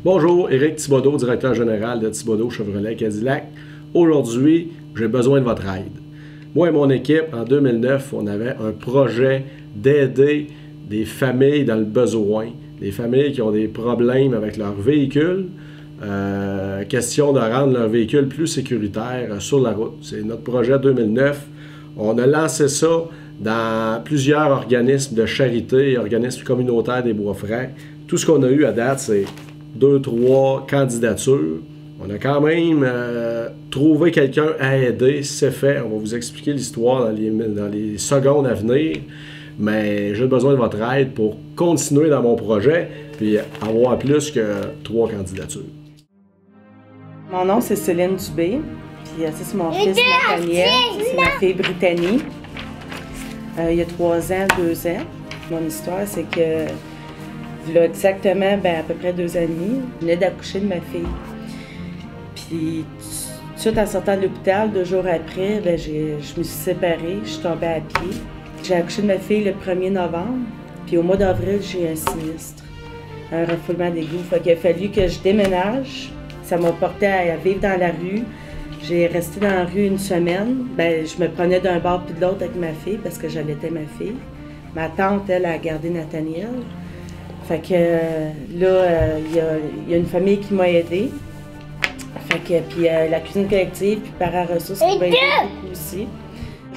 Bonjour, Éric Thibodeau, directeur général de Thibodeau Chevrolet Cadillac. Aujourd'hui, j'ai besoin de votre aide. Moi et mon équipe, en 2009, on avait un projet d'aider des familles dans le besoin, des familles qui ont des problèmes avec leur véhicule. Question de rendre leur véhicule plus sécuritaire sur la route. C'est notre projet 2009. On a lancé ça dans plusieurs organismes de charité, organismes communautaires des Bois-Francs. Tout ce qu'on a eu à date, c'est 2-3 candidatures. On a quand même trouvé quelqu'un à aider, c'est fait. On va vous expliquer l'histoire dans les secondes à venir. Mais j'ai besoin de votre aide pour continuer dans mon projet puis avoir plus que 3 candidatures. Mon nom, c'est Céline Dubé. Puis ça, c'est mon fils Nathaniel. C'est ma fille Brittany. Il y a 3 ans, 2 ans. Mon histoire, c'est que il y a exactement, à peu près 2 ans et demi, je venais d'accoucher de ma fille. Puis, tout de suite en sortant de l'hôpital, 2 jours après, je me suis séparée, je suis tombée à pied. J'ai accouché de ma fille le 1er novembre, puis au mois d'avril, j'ai eu un sinistre, un refoulement d'égout. Fait qu'il a fallu que je déménage. Ça m'a porté à vivre dans la rue. J'ai resté dans la rue une semaine. Je me prenais d'un bord puis de l'autre avec ma fille parce que j'allaitais ma fille. Ma tante, elle, a gardé Nathaniel. Fait que là, il y a une famille qui m'a aidée. Fait que, puis la cuisine collective, puis Para-Ressources qui m'a aidé beaucoup aussi.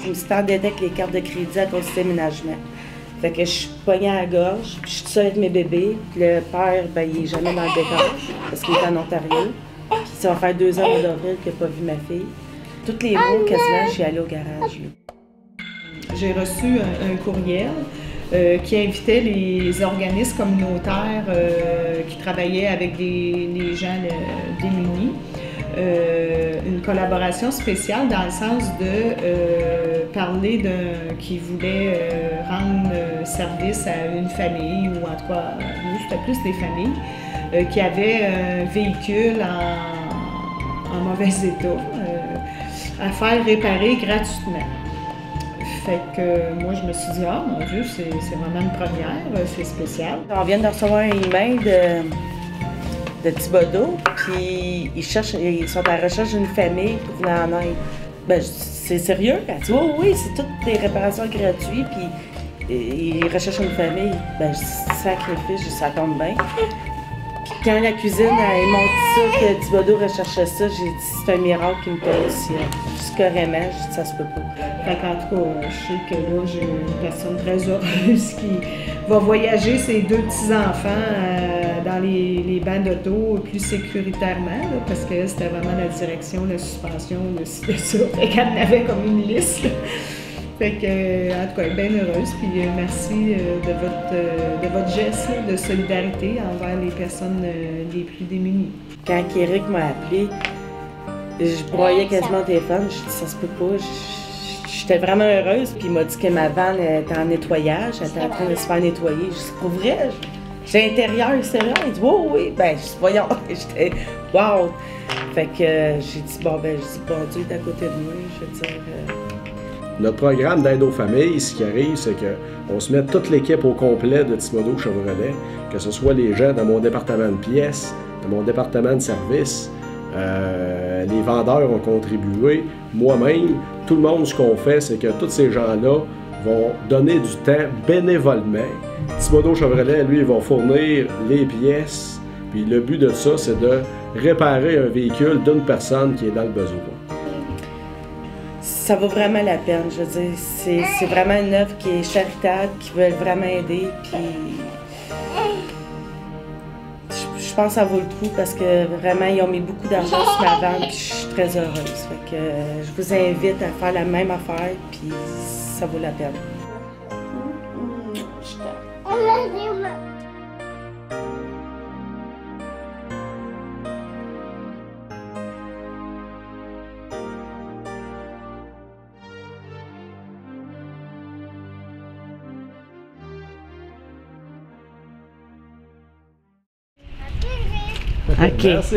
Je me suis endettée avec les cartes de crédit à cause du déménagement. Fait que je suis poignée à la gorge, puis je suis seule avec mes bébés. Puis le père, il est jamais dans le décor parce qu'il est en Ontario. Puis ça va faire 2 ans au mois d'avril qu'il n'a pas vu ma fille. Toutes les mois, quasiment, je suis allée au garage. J'ai reçu un courriel qui invitait les organismes communautaires qui travaillaient avec les gens démunis. Une collaboration spéciale dans le sens de parler d'un qui voulait rendre service à une famille, ou en tout cas, nous, c'était plus des familles, qui avaient un véhicule en mauvais état à faire réparer gratuitement. Fait que moi, je me suis dit, ah mon Dieu, c'est vraiment une première, c'est spécial. On vient de recevoir un email de Thibodeau, puis ils sont à la recherche d'une famille pour venir en aide. C'est sérieux? Elle dit, oh, oui, c'est toutes des réparations gratuites, puis ils recherchent une famille. Je dis, sacrifice, ça tombe bien. Puis quand la cuisine, elle m'a dit ça, que Thibodeau recherchait ça, j'ai dit, c'est un miracle qui me tombe au ciel. Juste carrément, j'ai dit, ça se peut pas. Fait qu'en tout cas, je sais que là, j'ai une personne très heureuse qui va voyager ses 2 petits-enfants dans les bancs d'auto plus sécuritairement, là, parce que c'était vraiment la direction, la suspension, le ci, le ça. Fait qu'elle en avait comme une liste. Fait que, en tout cas, elle est bien heureuse. Puis merci de votre geste de solidarité envers les personnes les plus démunies. Quand Éric m'a appelé, je broyais quasiment au téléphone. Je dis, ça se peut pas. J'étais vraiment heureuse. Puis il m'a dit que ma vanne était en nettoyage. Elle était en train de se faire nettoyer. Je dis, pour vrai? J'ai l'intérieur, extérieur. Il dit, oh, oui. Je dis, voyons. J'étais, wow. Fait que j'ai dit, bon Dieu est à côté de moi. Je veux dire. Notre programme d'aide aux familles, ce qui arrive, c'est qu'on se met toute l'équipe au complet de Thibodeau Chevrolet, que ce soit les gens dans mon département de pièces, dans mon département de services, les vendeurs ont contribué, moi-même, tout le monde, ce qu'on fait, c'est que tous ces gens-là vont donner du temps bénévolement. Thibodeau Chevrolet, lui, il va fournir les pièces, puis le but de ça, c'est de réparer un véhicule d'une personne qui est dans le besoin. Ça vaut vraiment la peine, je veux dire, c'est vraiment une œuvre qui est charitable, qui veut vraiment aider, puis je pense que ça vaut le coup parce que vraiment, ils ont mis beaucoup d'argent sur ma vente, puis je suis très heureuse. Fait que je vous invite à faire la même affaire, puis ça vaut la peine. OK. Merci.